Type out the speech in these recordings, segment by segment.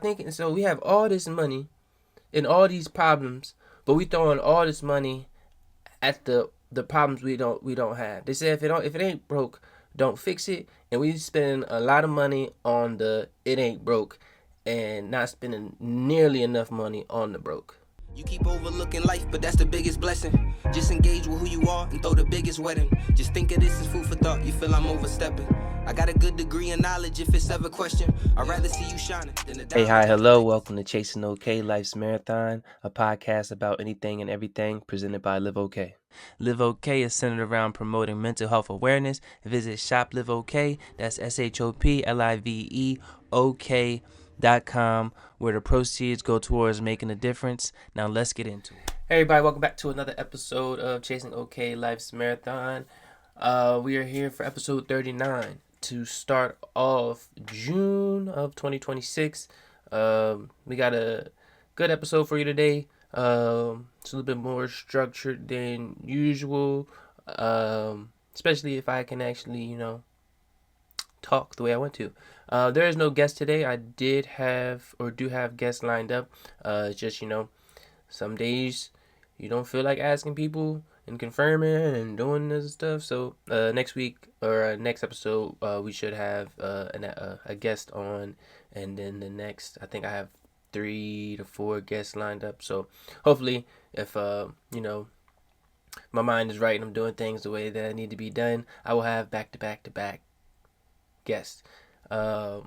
thinking, so we have all this money and all these problems, but we throwing all this money at the problems we don't have. They say if it ain't broke, don't fix it. And we spend a lot of money on the it ain't broke, and not spending nearly enough money on the broke. You keep overlooking life, but that's the biggest blessing. Just engage with who you are and throw the biggest wedding. Just think of this as food for thought. You feel I'm overstepping. I got a good degree in knowledge if it's ever question. I'd rather see you shining than the Hey, hi, diamonds. hello, welcome to Chasing OK Life's Marathon, a podcast about anything and everything presented by LiveOK. LiveOK is centered around promoting mental health awareness. Visit ShopLiveOK, that's ShopLiveOK.com, where the proceeds go towards making a difference. Now let's get into it. Hey everybody, welcome back to another episode of Chasing OK Life's Marathon. We are here for episode 39 to start off June of 2026. We got a good episode for you today. It's a little bit more structured than usual, especially if I can actually, talk the way I want to. There is no guest today. I do have guests lined up. It's just, some days you don't feel like asking people and confirming and doing this stuff. So next week or next episode, we should have a guest on, and then the next, I think I have 3 to 4 guests lined up. So hopefully, if my mind is right and I'm doing things the way that I need to be done, I will have back to back guests. But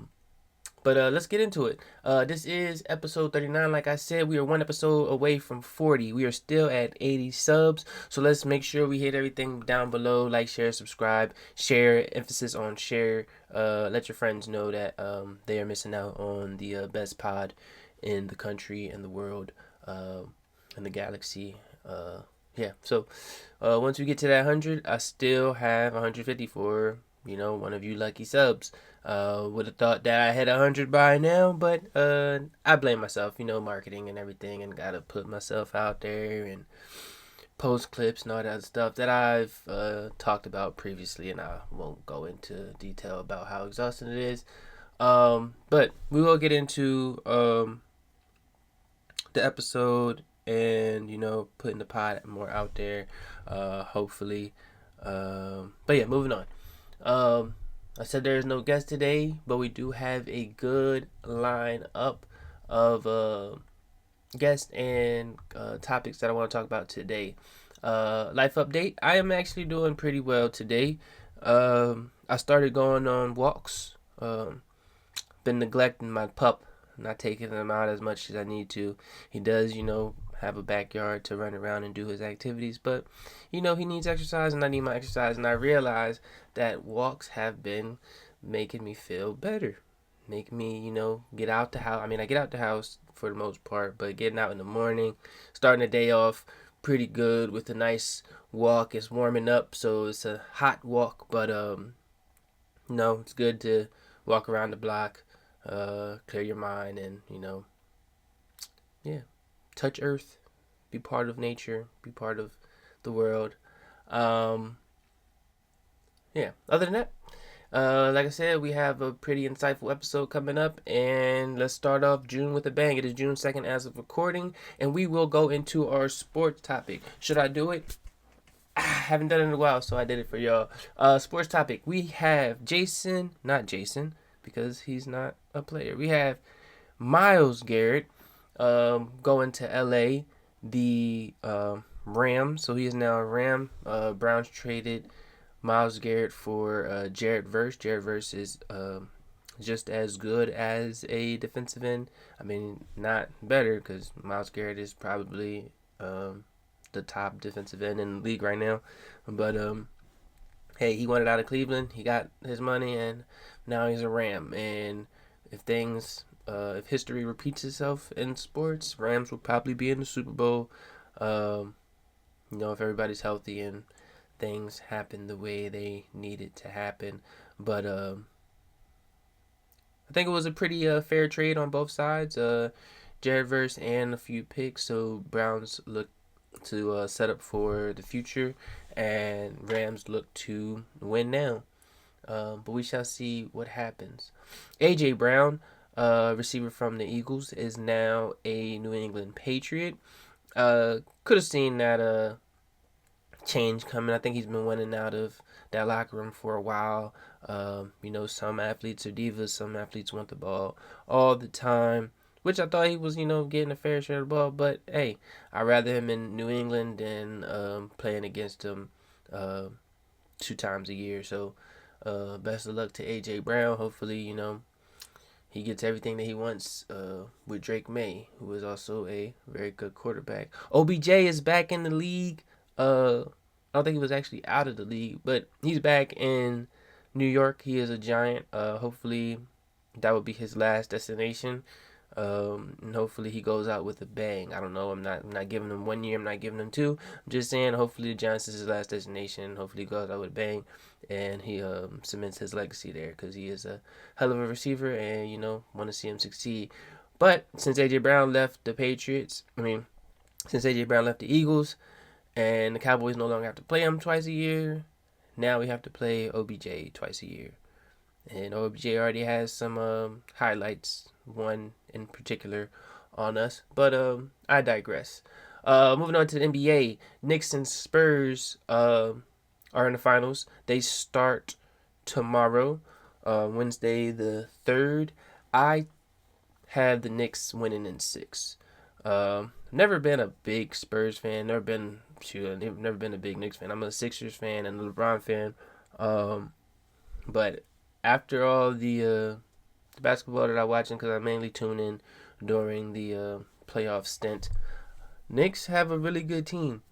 let's get into it. This is episode 39. Like I said, we are one episode away from 40. We are still at 80 subs. So let's make sure we hit everything down below. Like, share, subscribe. Share, emphasis on share. Let your friends know that they are missing out on the best pod in the country and the world and the galaxy. So once we get to that 100, I still have 150 for, one of you lucky subs. Would have thought that I had 100 by now, but I blame myself, marketing and everything, and gotta put myself out there and post clips and all that stuff that I've talked about previously, and I won't go into detail about how exhausting it is. But we will get into the episode and putting the pod more out there, hopefully. But yeah, moving on. I said there is no guest today, but we do have a good line up of guests and topics that I want to talk about today. Life update. I am actually doing pretty well today. I started going on walks. Been neglecting my pup, not taking him out as much as I need to. He does, have a backyard to run around and do his activities, but he needs exercise and I need my exercise, and I realize that walks have been making me feel better, make me get out the house. I get out the house for the most part, but getting out in the morning, starting the day off pretty good with a nice walk. It's warming up, so it's a hot walk, but it's good to walk around the block, clear your mind, and touch earth, be part of nature, be part of the world. Other than that, like I said, we have a pretty insightful episode coming up, and let's start off June with a bang. It is June 2nd as of recording, and we will go into our sports topic. Should I do it? I haven't done it in a while, so I did it for y'all. Sports topic. We have not Jason, because he's not a player. We have Myles Garrett going to LA, the Rams. So he is now a Ram. Browns traded Myles Garrett for Jared Verse. Jared Verse is just as good as a defensive end. Not better, because Myles Garrett is probably the top defensive end in the league right now. But hey, he wanted out of Cleveland. He got his money, and now he's a Ram. And if history repeats itself in sports, Rams will probably be in the Super Bowl. If everybody's healthy and things happen the way they need it to happen. But I think it was a pretty fair trade on both sides. Jared Verse and a few picks, so Browns look to set up for the future, and Rams look to win now. But we shall see what happens. AJ Brown receiver from the Eagles, is now a New England Patriot. Could have seen that change coming. I think he's been winning out of that locker room for a while. Some athletes are divas. Some athletes want the ball all the time, which I thought he was, getting a fair share of the ball. But hey, I'd rather him in New England than playing against him 2 times a year. So best of luck to AJ Brown. Hopefully, he gets everything that he wants with Drake May, who is also a very good quarterback. OBJ is back in the league. I don't think he was actually out of the league, but he's back in New York. He is a Giant. Hopefully, that will be his last destination. And hopefully he goes out with a bang. I don't know. I'm not giving him 1 year. I'm not giving him 2. I'm just saying. Hopefully the Giants is his last destination. Hopefully he goes out with a bang, and he cements his legacy there because he is a hell of a receiver, and want to see him succeed. But since AJ Brown left the Patriots, since AJ Brown left the Eagles, and the Cowboys no longer have to play him twice a year, now we have to play OBJ twice a year. And OBJ already has some highlights, one in particular, on us. But I digress. Moving on to the NBA, Knicks and Spurs are in the finals. They start tomorrow, Wednesday the 3rd. I have the Knicks winning in 6. Never been a big Spurs fan. Never been a big Knicks fan. I'm a Sixers fan and a LeBron fan. But after all the basketball that I'm watching, because I mainly tune in during the playoff stint, Knicks have a really good team.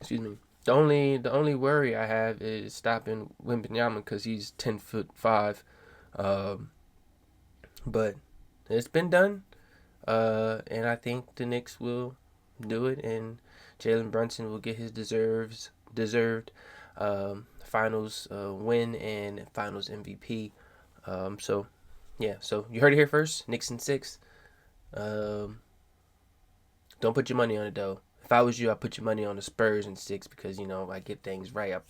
Excuse me. The only worry I have is stopping Wembanyama because he's 10'5". But it's been done. And I think the Knicks will do it, and Jalen Brunson will get his deserved finals win and finals MVP. So you heard it here first. Knicks in 6. Don't put your money on it though. If I was you, I'd put your money on the Spurs in 6 because I get things right. I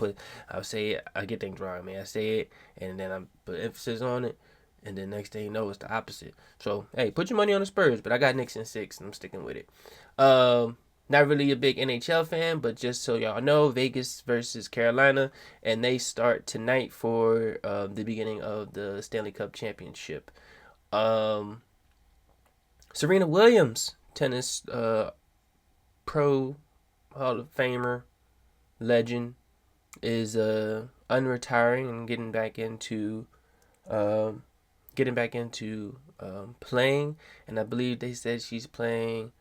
say it, I get things wrong. I say it and then I put emphasis on it, and then next thing you know, it's the opposite. So hey, put your money on the Spurs, but I got Knicks in 6, and I'm sticking with it. Not really a big NHL fan, but just so y'all know, Vegas versus Carolina, and they start tonight for the beginning of the Stanley Cup Championship. Serena Williams, tennis pro Hall of Famer, legend, is unretiring and getting back into playing, and I believe they said she's playing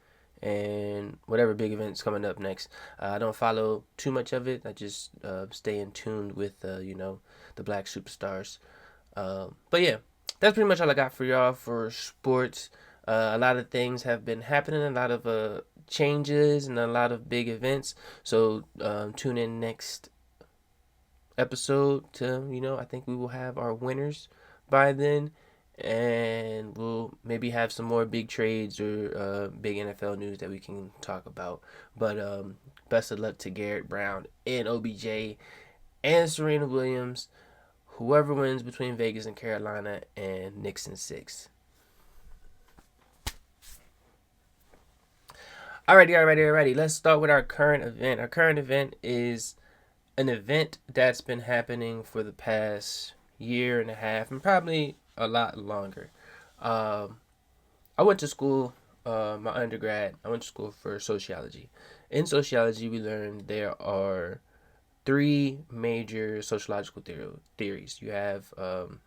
and whatever big event's coming up next. I don't follow too much of it. I just stay in tune with the black superstars. But yeah, that's pretty much all I got for y'all for sports. A lot of things have been happening, a lot of changes, and a lot of big events. So tune in next episode to I think we will have our winners by then, and we'll maybe have some more big trades or big NFL news that we can talk about. But best of luck to Garrett Brown and OBJ and Serena Williams, whoever wins between Vegas and Carolina, and Knicks in 6. Alrighty. Let's start with our current event. Our current event is an event that's been happening for the past year and a half, and probably a lot longer. I went to school, my undergrad, I went to school for sociology. In sociology, we learned there are 3 major sociological theories. You have your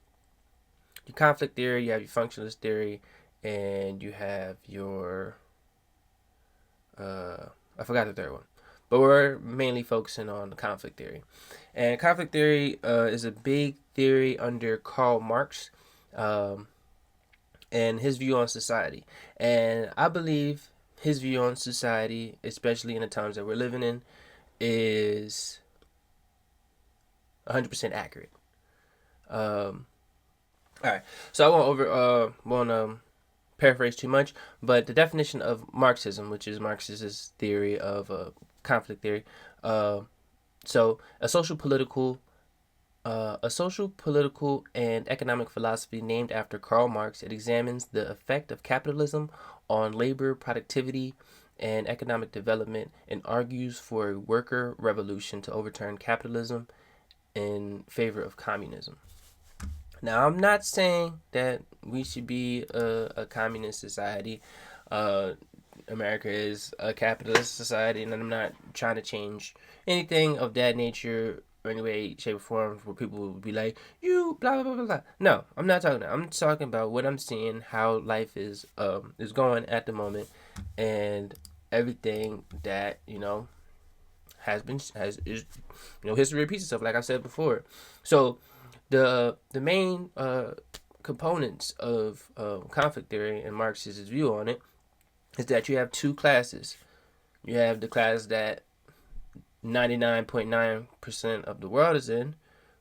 conflict theory, you have your functionalist theory, and you have your I forgot the third one, but we're mainly focusing on the conflict theory. And conflict theory is a big theory under Karl Marx, and his view on society. And I believe his view on society, especially in the times that we're living in, is 100% accurate. All right, so I won't paraphrase too much, but the definition of Marxism, which is Marx's theory of conflict theory, so a social political a social, political, and economic philosophy named after Karl Marx. It examines the effect of capitalism on labor, productivity, and economic development, and argues for a worker revolution to overturn capitalism in favor of communism. Now, I'm not saying that we should be a communist society. Uh, America is a capitalist society, and I'm not trying to change anything of that nature or any way, shape, or form where people will be like, you blah blah blah blah. No, I'm not talking that. I'm talking about what I'm seeing, how life is going at the moment, and everything that has history repeats itself, like I said before. So the main components of conflict theory and Marx's view on it is that you have two classes. You have the class that 99.9% of the world is in,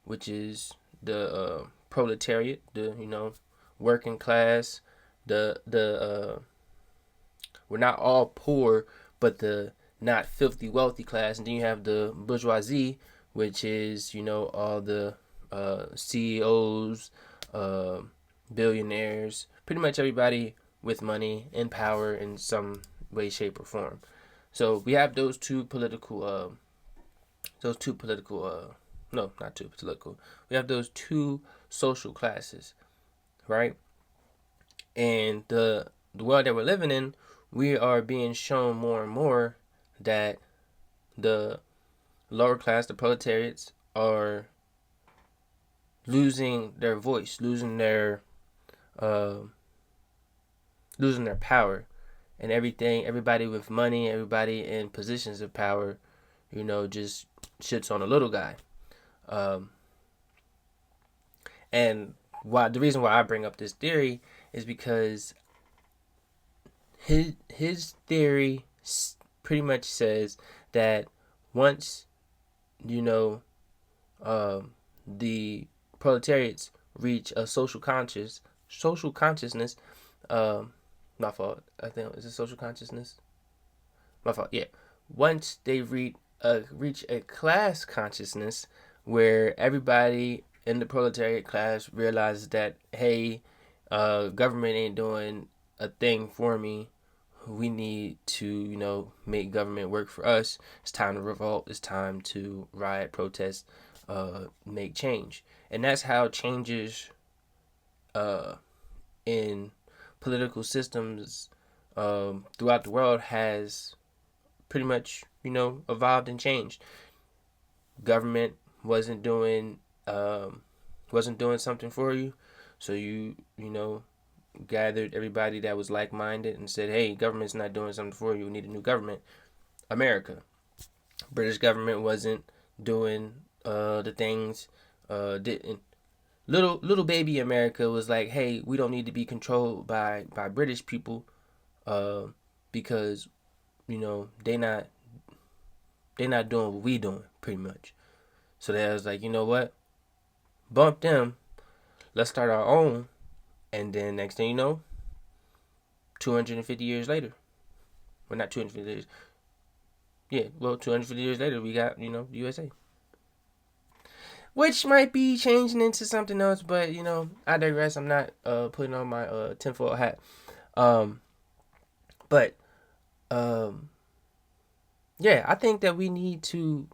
which is the proletariat, the working class. The we're not all poor, but the not filthy wealthy class, and then you have the bourgeoisie, which is all the CEOs, uh, billionaires, pretty much everybody with money and power in some way, shape, or form. So we have no, not two political. We have those two social classes, right? And the world that we're living in, we are being shown more and more that the lower class, the proletariats, are losing their voice, uh, losing their power, and everything. Everybody with money, everybody in positions of power, just shits on a little guy. Um, and the reason why I bring up this theory is because his theory pretty much says that once you know the proletariats reach a social consciousness. My fault. I think is it social consciousness. My fault. Yeah. Once they reach a class consciousness where everybody in the proletariat class realizes that, hey, government ain't doing a thing for me. We need to, make government work for us. It's time to revolt. It's time to riot, protest, make change. And that's how changes in political systems throughout the world has pretty much, evolved and changed. Government wasn't doing something for you, so you gathered everybody that was like minded and said, "Hey, government's not doing something for you. We need a new government." America, British government wasn't doing the things. Didn't little baby America was like, "Hey, we don't need to be controlled by British people, uh, because they not doing what we doing pretty much." So they was like, you know what? Bump them. Let's start our own. And then next thing you know, 250 years later, well, not 250 years. Yeah, well, 250 years later, we got, the USA. Which might be changing into something else, but, I digress. I'm not putting on my tinfoil hat. Um, but, yeah, I think that we need to,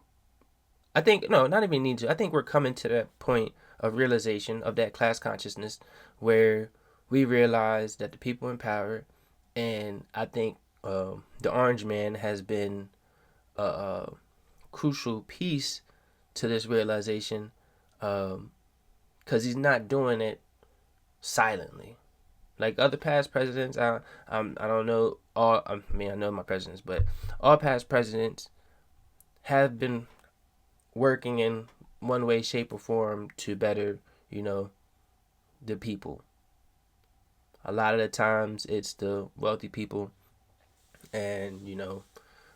no, not even need to. I think we're coming to that point of realization of that class consciousness where we realize that the people in power, and I think the Orange Man has been a crucial piece to this realization, because he's not doing it silently like other past presidents. I don't know all. I mean, I know my presidents, but all past presidents have been working in one way, shape, or form to better, the people. A lot of the times, it's the wealthy people, and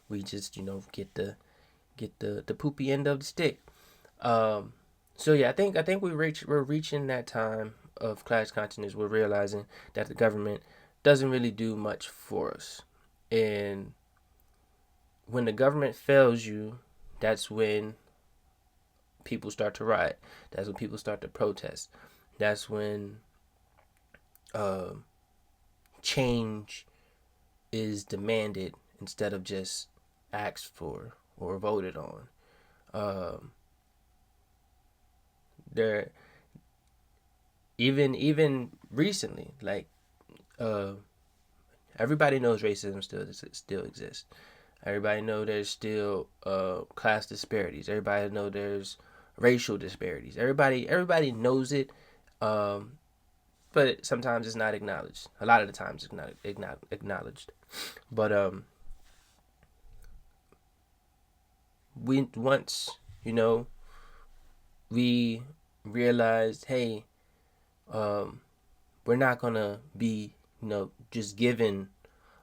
we just get the poopy end of the stick. Um, so yeah, I think we're reaching that time of class consciousness. We're realizing that the government doesn't really do much for us, and when the government fails you, that's when people start to riot. That's when people start to protest. That's when change is demanded instead of just asked for or voted on. There, even recently, like everybody knows racism still exists. Everybody know there's still class disparities. Everybody know there's racial disparities. Everybody knows it, but sometimes it's not acknowledged. A lot of the times it's not acknowledged. But we once, we realized, hey, we're not gonna be, just given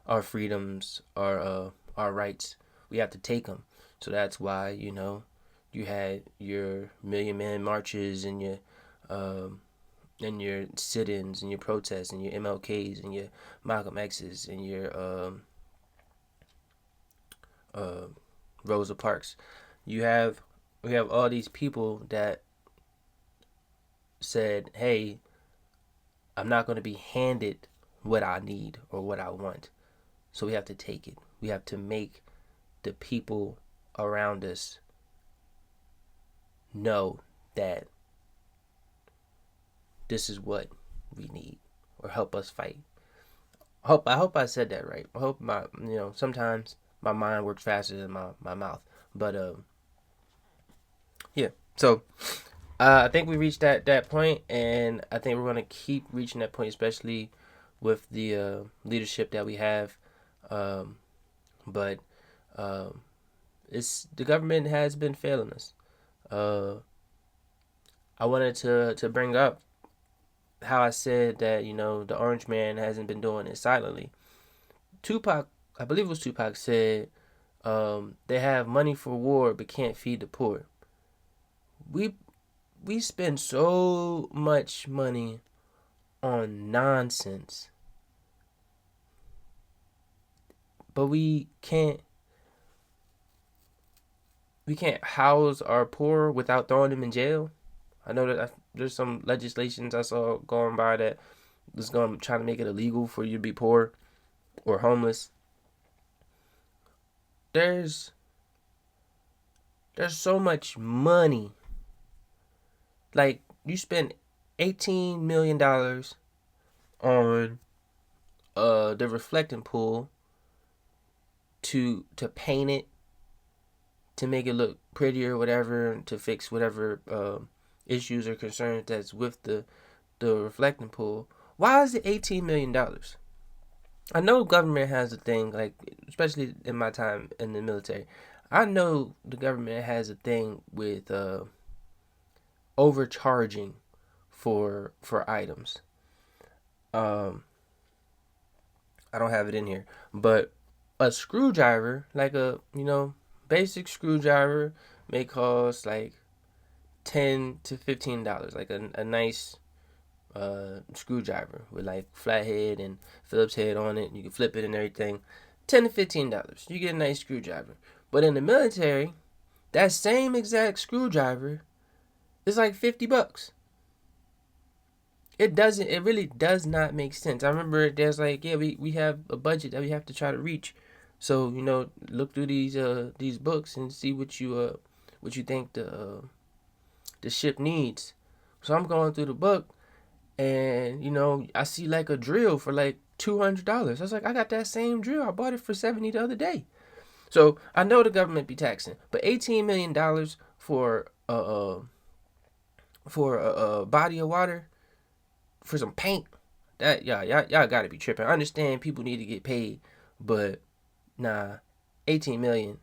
our freedoms, our rights. We have to take them. So that's why, you had your Million Man marches and your sit-ins and your protests and your MLKs and your Malcolm X's and your Rosa Parks. We have all these people that said, hey, I'm not going to be handed what I need or what I want. So we have to take it. We have to make the people around us know that this is what we need, or help us fight. I hope I said that right. I hope sometimes my mind works faster than my mouth. But yeah. So I think we reached that point, and I think we're gonna keep reaching that point, especially with the leadership that we have. But it's the government has been failing us. I wanted to bring up how I said that the Orange Man hasn't been doing it silently. Tupac, I believe it was Tupac, said they have money for war but can't feed the poor. We spend so much money on nonsense, but we can't house our poor without throwing them in jail. I know that there's some legislations I saw going by that is going to try to make it illegal for you to be poor or homeless. There's so much money. Like, you spend $18 million on the reflecting pool to paint it, to make it look prettier or whatever, to fix whatever issues or concerns that's with the reflecting pool. Why is it $18 million? I know government has a thing, like, especially in my time in the military, I know the government has a thing with overcharging for items. I don't have it in here, but a screwdriver, like a basic screwdriver, may cost like $10 to $15, like a nice screwdriver with like flathead and Phillips head on it. You can flip it and everything. $10 to $15, you get a nice screwdriver. But in the military, that same exact screwdriver is like $50. It really does not make sense. I remember there's like, yeah, we have a budget that we have to try to reach. So, look through these books and see what you think the ship needs. So I'm going through the book, and I see like a drill for like $200. I was like, I got that same drill. I bought it for $70 the other day. So I know the government be taxing, but $18 million for a body of water, for some paint, that y'all gotta be tripping. I understand people need to get paid, but nah, 18 million,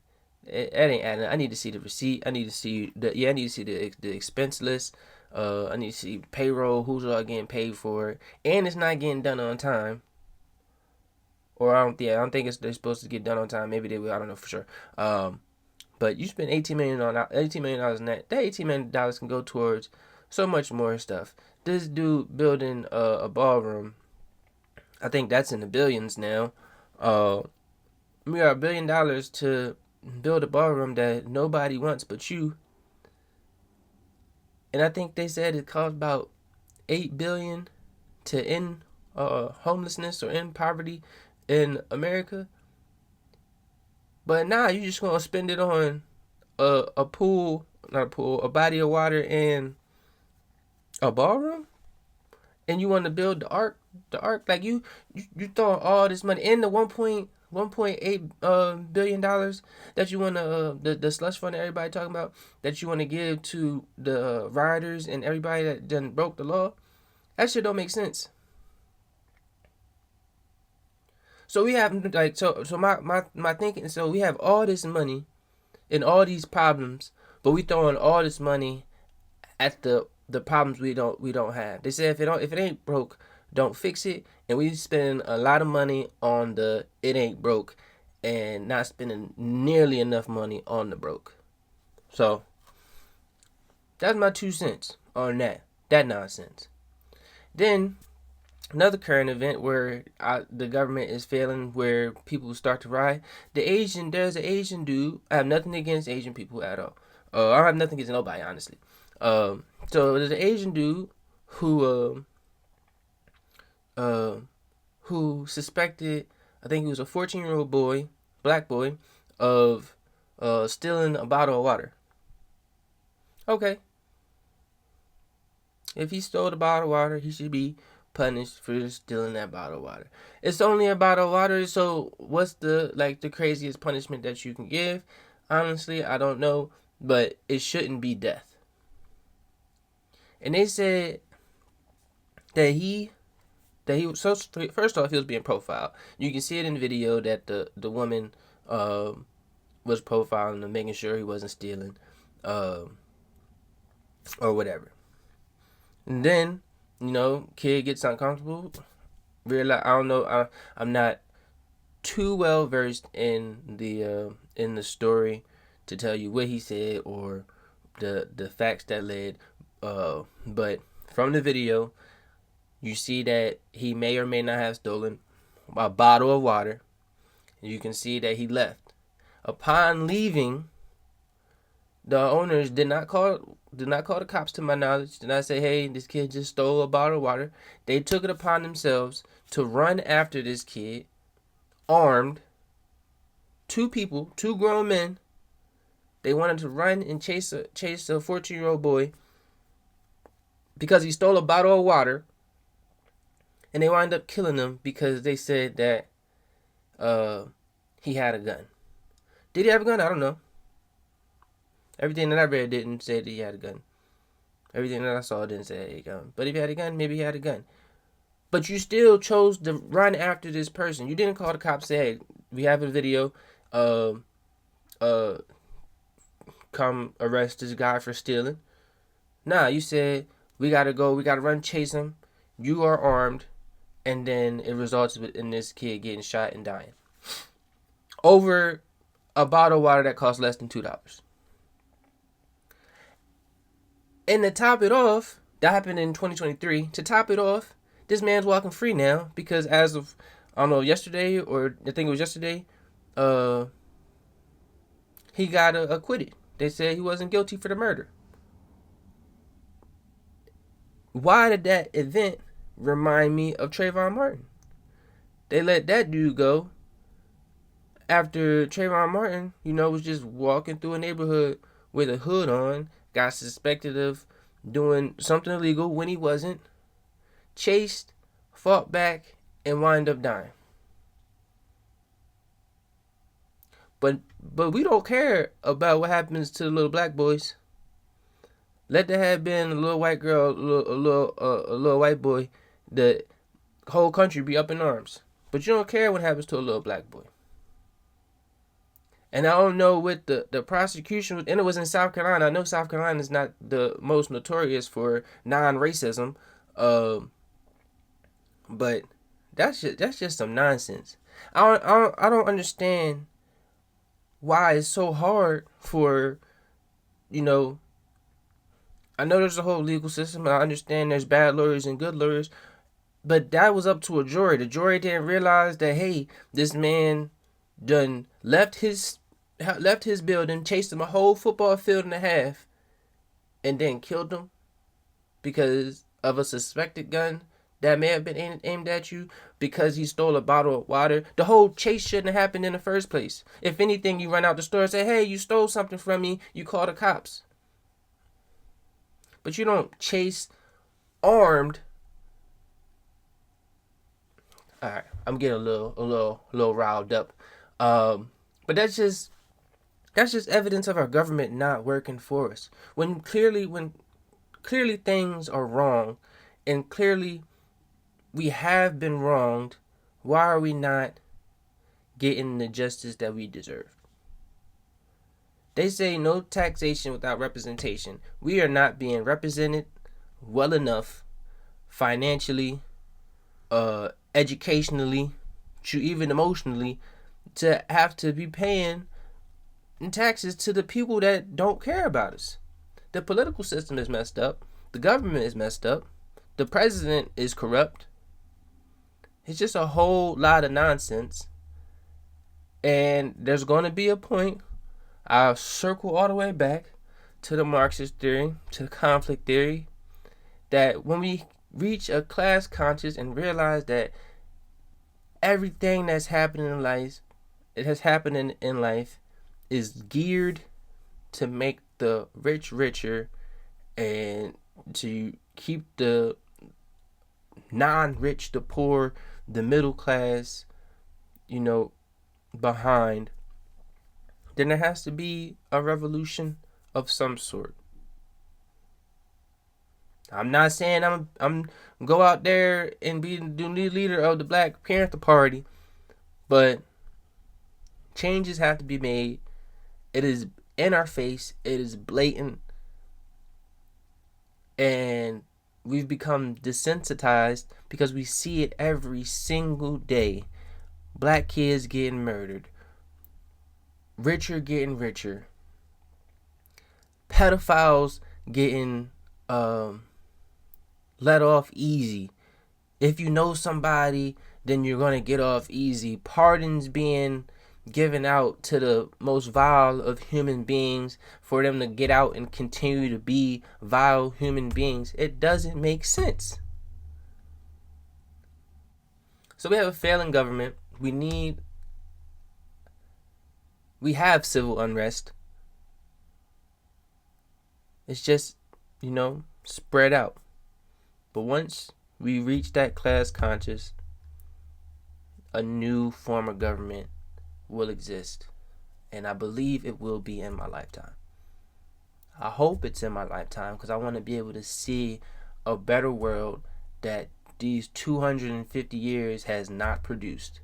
that ain't adding. I need to see the receipt. I need to see the expense list. I need to see payroll. Who's all getting paid for it, and it's not getting done on time. Or I don't think they're supposed to get done on time. Maybe they will. I don't know for sure. But you spend $18 million on $18 million in that. That $18 million can go towards so much more stuff. This dude building a ballroom, I think that's in the billions now. We got $1 billion to build a ballroom that nobody wants but you. and I think they said it cost about $8 billion to end homelessness or end poverty in America. But now you just gonna spend it on a pool, not a pool, a body of water and a ballroom, and you want to build the ark like you throwing all this money in the 1.8 billion dollars that you want to the slush fund that everybody talking about that you want to give to the rioters and everybody that done broke the law. That shit don't make sense. So we have like my thinking. So we have all this money and all these problems, but we throwing all this money at the problems we don't have. They say if it ain't broke, don't fix it. And we spend a lot of money on the it ain't broke, and not spending nearly enough money on the broke. So that's my 2 cents on that nonsense. Then another current event where the government is failing, where people start to riot. There's an Asian dude. I have nothing against Asian people at all. I have nothing against nobody, honestly. So there's an Asian dude who suspected, I think he was a 14-year-old boy, black boy, of stealing a bottle of water. Okay. If he stole the bottle of water, he should be punished for stealing that bottle of water. It's only a bottle of water, so what's the craziest punishment that you can give? Honestly, I don't know, but it shouldn't be death. And they said that he was, so first off, he was being profiled. You can see it in the video that the woman was profiling him, making sure he wasn't stealing or whatever. And then, kid gets uncomfortable. Realize, I don't know, I'm not too well versed in the story to tell you what he said or the facts that led. But from the video, you see that he may or may not have stolen a bottle of water. And you can see that he left. Upon leaving, the owners did not call the cops, to my knowledge. Did not say, hey, this kid just stole a bottle of water. They took it upon themselves to run after this kid, armed. 2 people, 2 grown men. They wanted to run and chase a 14-year-old boy because he stole a bottle of water. And they wound up killing him because they said that he had a gun. Did he have a gun? I don't know. Everything that I read didn't say that he had a gun. Everything that I saw didn't say he had a gun. But if he had a gun, maybe he had a gun. But you still chose to run after this person. You didn't call the cops and say, hey, we have a video. Come arrest this guy for stealing. Nah, you said, we gotta run chase him. You are armed. And then it results in this kid getting shot and dying. Over a bottle of water that costs less than $2. And to top it off, that happened in 2023. To top it off, this man's walking free now because as of, I don't know, yesterday, or I think it was yesterday, he got acquitted. They said he wasn't guilty for the murder. Why did that event remind me of Trayvon Martin? They let that dude go after Trayvon Martin, was just walking through a neighborhood with a hood on, got suspected of doing something illegal when he wasn't, chased, fought back, and wound up dying. But we don't care about what happens to the little black boys. Let there have been a little white girl, a little white boy, the whole country be up in arms. But you don't care what happens to a little black boy. And I don't know what the prosecution, and it was in South Carolina. I know South Carolina is not the most notorious for non-racism, but that's just some nonsense. I don't understand why it's so hard for, I know there's a whole legal system. I understand there's bad lawyers and good lawyers, but that was up to a jury. The jury didn't realize that, hey, this man done left his building, chased him a whole football field and a half, and then killed him because of a suspected gun that may have been aimed at you, because he stole a bottle of water. The whole chase shouldn't have happened in the first place. If anything, you run out the store and say, hey, you stole something from me, you call the cops. But you don't chase armed. All right, I'm getting a little riled up. But that's just evidence of our government not working for us. When clearly things are wrong, and clearly we have been wronged, why are we not getting the justice that we deserve? They say no taxation without representation. We are not being represented well enough financially, educationally, even emotionally, to have to be paying taxes to the people that don't care about us. The political system is messed up. The government is messed up. The president is corrupt. It's just a whole lot of nonsense. And there's going to be a point, I'll circle all the way back to the Marxist theory, to the conflict theory, that when we reach a class conscious and realize that everything that's happening in life, is geared to make the rich richer and to keep the non-rich, the poor, the middle class, behind, then there has to be a revolution of some sort. I'm not saying I'm go out there and be the new leader of the Black Panther Party, but changes have to be made. It is in our face. It is blatant. And we've become desensitized because we see it every single day. Black kids getting murdered. Richer getting richer. Pedophiles getting let off easy. If you know somebody, then you're going to get off easy. Pardons being given out to the most vile of human beings for them to get out and continue to be vile human beings. It doesn't make sense. So we have a failing government. We have civil unrest. It's just, spread out. But once we reach that class conscious, a new form of government will exist. And I believe it will be in my lifetime. I hope it's in my lifetime, because I want to be able to see a better world that these 250 years has not produced.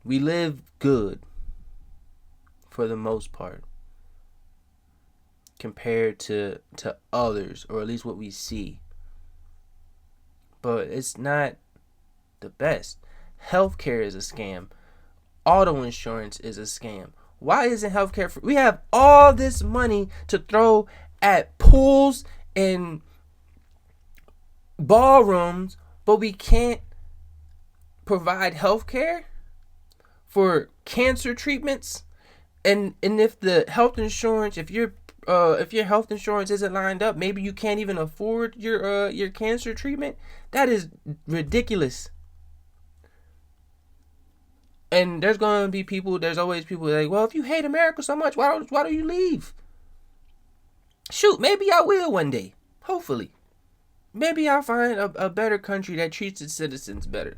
We live good for the most part compared to others, or at least what we see. But it's not the best. Healthcare is a scam. Auto insurance is a scam. Why isn't healthcare free? We have all this money to throw at pools and ballrooms, but we can't provide healthcare for cancer treatments. And if the health insurance, if your health insurance isn't lined up, maybe you can't even afford your cancer treatment. That is ridiculous. And there's always people like, well, if you hate America so much, why do you leave? Shoot, maybe I will one day. Hopefully. Maybe I'll find a better country that treats its citizens better.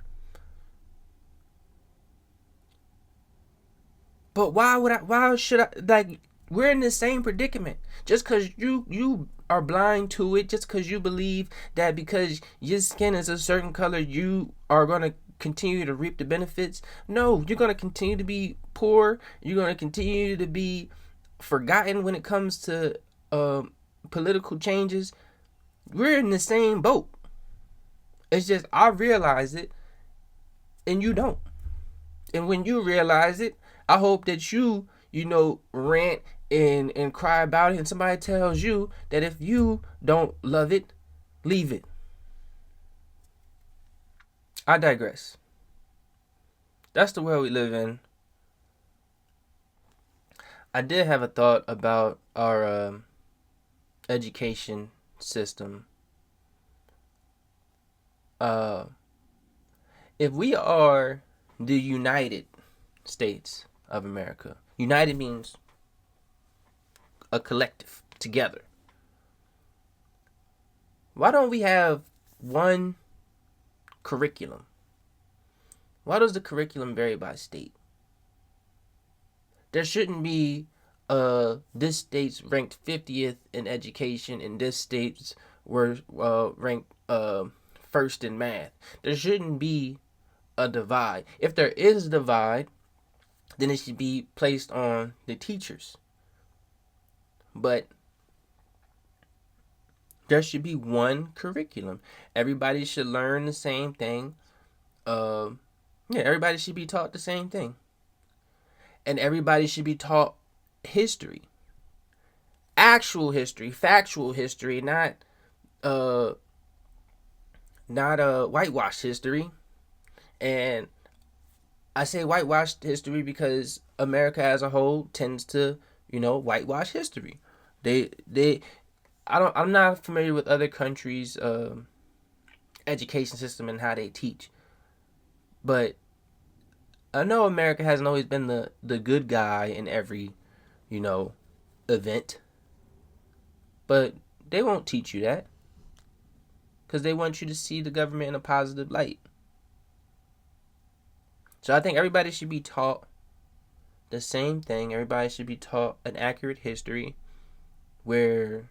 But why should I, we're in the same predicament. Just because you are blind to it, just because you believe that because your skin is a certain color, you are going to continue to reap the benefits. No, you're going to continue to be poor. You're going to continue to be forgotten when it comes to political changes. We're in the same boat. It's just I realize it and you don't. And when you realize it, I hope that you rant and cry about it, and somebody tells you that if you don't love it, leave it. I digress. That's the world we live in. I did have a thought about our education system uh, if we are the United States of America, united means a collective, together. Why don't we have one curriculum? Why does the curriculum vary by state? There shouldn't be this state's ranked 50th in education and this state's were ranked first in math. There shouldn't be a divide. If there is a divide, then it should be placed on the teachers. But there should be one curriculum. Everybody should learn the same thing. Everybody should be taught the same thing. And everybody should be taught history. Actual history, factual history, not whitewashed history. And I say whitewashed history because America as a whole tends to, whitewash history. I'm not familiar with other countries' education system and how they teach, but I know America hasn't always been the good guy in every, event. But they won't teach you that because they want you to see the government in a positive light. So I think everybody should be taught the same thing. Everybody should be taught an accurate history where,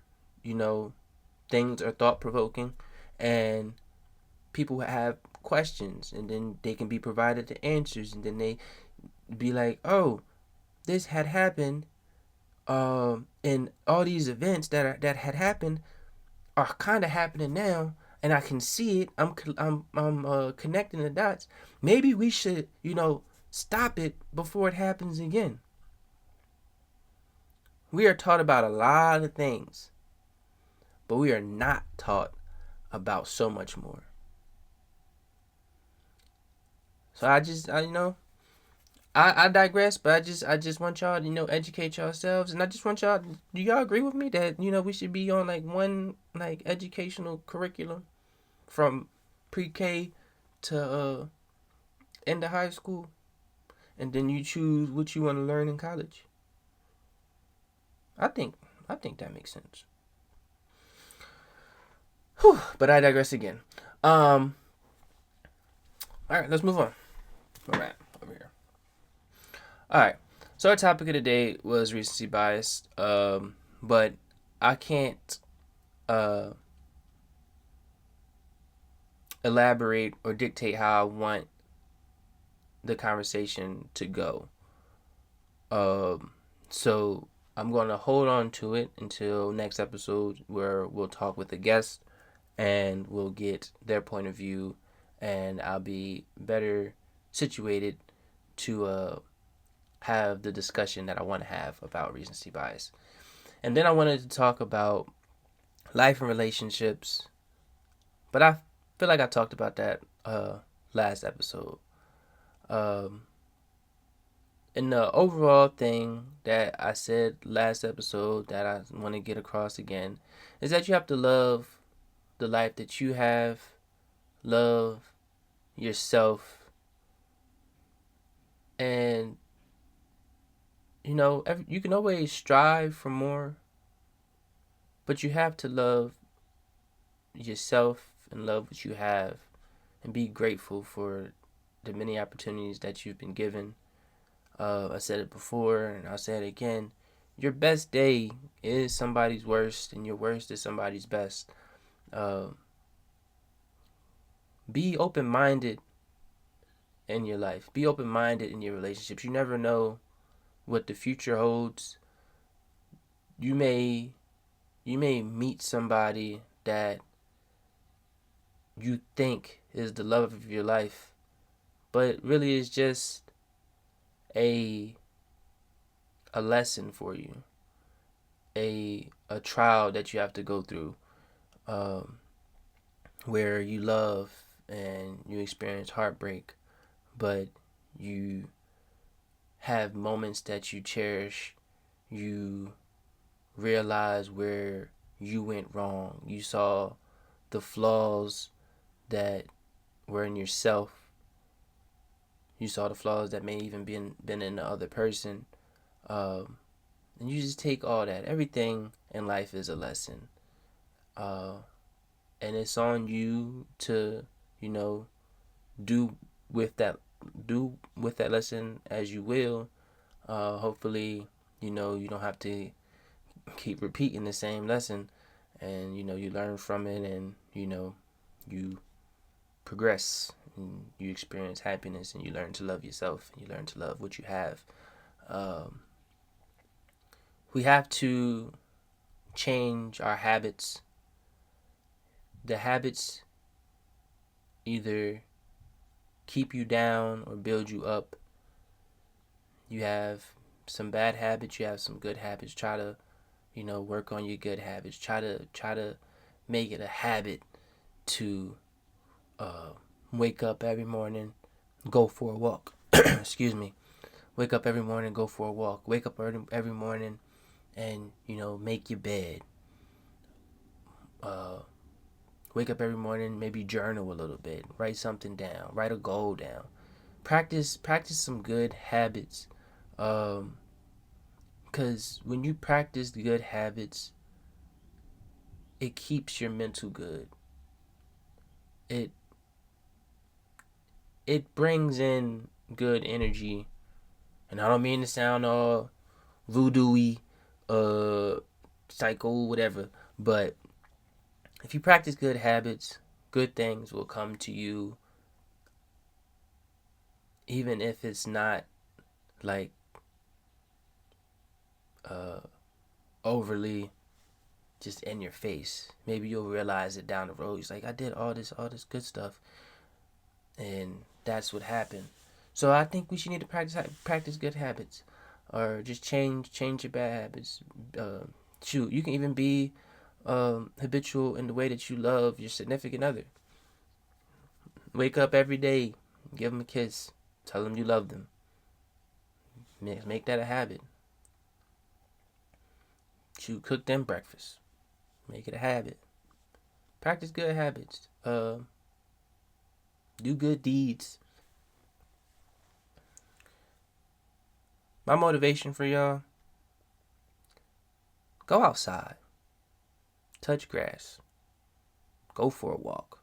things are thought-provoking and people have questions, and then they can be provided the answers, and then they be like, oh, this had happened, and all these events that had happened are kind of happening now, and I can see it. I'm connecting the dots. Maybe we should, stop it before it happens again. We are taught about a lot of things, but we are not taught about so much more. So I digress, but I just want y'all to, educate yourselves, and I just want y'all. Do y'all agree with me that we should be on one educational curriculum from pre-K to end of high school, and then you choose what you want to learn in college? I think that makes sense. Whew, but I digress again. All right, let's move on. All right, over here. All right. So our topic of the day was recency bias, but I can't elaborate or dictate how I want the conversation to go. So I'm going to hold on to it until next episode, where we'll talk with a guest and we'll get their point of view, and I'll be better situated to have the discussion that I want to have about recency bias. And then I wanted to talk about life and relationships, but I feel like I talked about that last episode. And the overall thing that I said last episode that I want to get across again is that you have to love the life that you have, love yourself, and you can always strive for more, but you have to love yourself and love what you have, and be grateful for the many opportunities that you've been given. I said it before, and I'll say it again. Your best day is somebody's worst, and your worst is somebody's best. Be open-minded in your life. Be open-minded in your relationships. You never know what the future holds. You may meet somebody that you think is the love of your life, but really is just a lesson for you, a trial that you have to go through, where you love and you experience heartbreak, but you have moments that you cherish. You realize where you went wrong. You saw the flaws that were in yourself. You saw the flaws that may even been in the other person. And you just take all that. Everything in life is a lesson. And it's on you to, do with that lesson as you will. Hopefully, you don't have to keep repeating the same lesson, and you learn from it, and you progress, and you experience happiness, and you learn to love yourself, and you learn to love what you have. We have to change our habits. The habits either keep you down or build you up. You have some bad habits, you have some good habits. Try to, work on your good habits. Try to make it a habit to wake up every morning, go for a walk. Excuse me. Wake up every morning, go for a walk. Wake up every morning and, make your bed. Wake up every morning, maybe journal a little bit. Write something down. Write a goal down. Practice some good habits. Because when you practice good habits, it keeps your mental good. It brings in good energy. And I don't mean to sound all voodoo-y, psycho, whatever. But if you practice good habits, good things will come to you. Even if it's not like overly just in your face. Maybe you'll realize it down the road. It's like, I did all this good stuff, and that's what happened. So I think we should need to practice good habits, or just change your bad habits. You can even be habitual in the way that you love your significant other. Wake up every day, give them a kiss, tell them you love them. Make that a habit. Cook them breakfast. Make it a habit. Practice good habits. Do good deeds. My motivation for y'all: go outside. Touch grass. Go for a walk.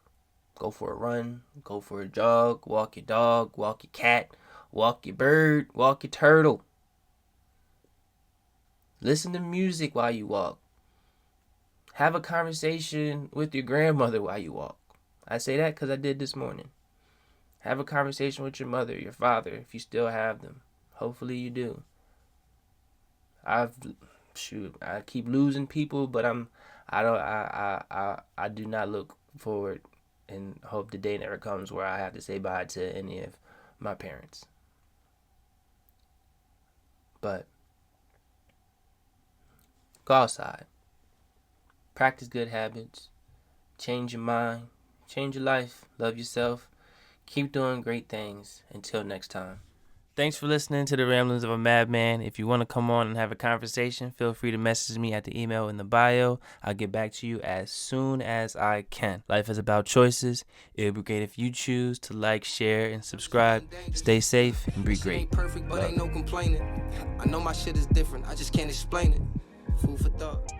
Go for a run. Go for a jog. Walk your dog. Walk your cat. Walk your bird. Walk your turtle. Listen to music while you walk. Have a conversation with your grandmother while you walk. I say that because I did this morning. Have a conversation with your mother, your father, if you still have them. Hopefully you do. I keep losing people, but I do not look forward and hope the day never comes where I have to say bye to any of my parents. But go outside. Practice good habits. Change your mind. Change your life. Love yourself. Keep doing great things. Until next time. Thanks for listening to the Ramblings of a Madman. If you want to come on and have a conversation, feel free to message me at the email in the bio. I'll get back to you as soon as I can. Life is about choices. It would be great if you choose to like, share, and subscribe. Stay safe and be great. Ain't perfect, but ain't no complaining. I know my shit is different. I just can't explain it. Food for thought.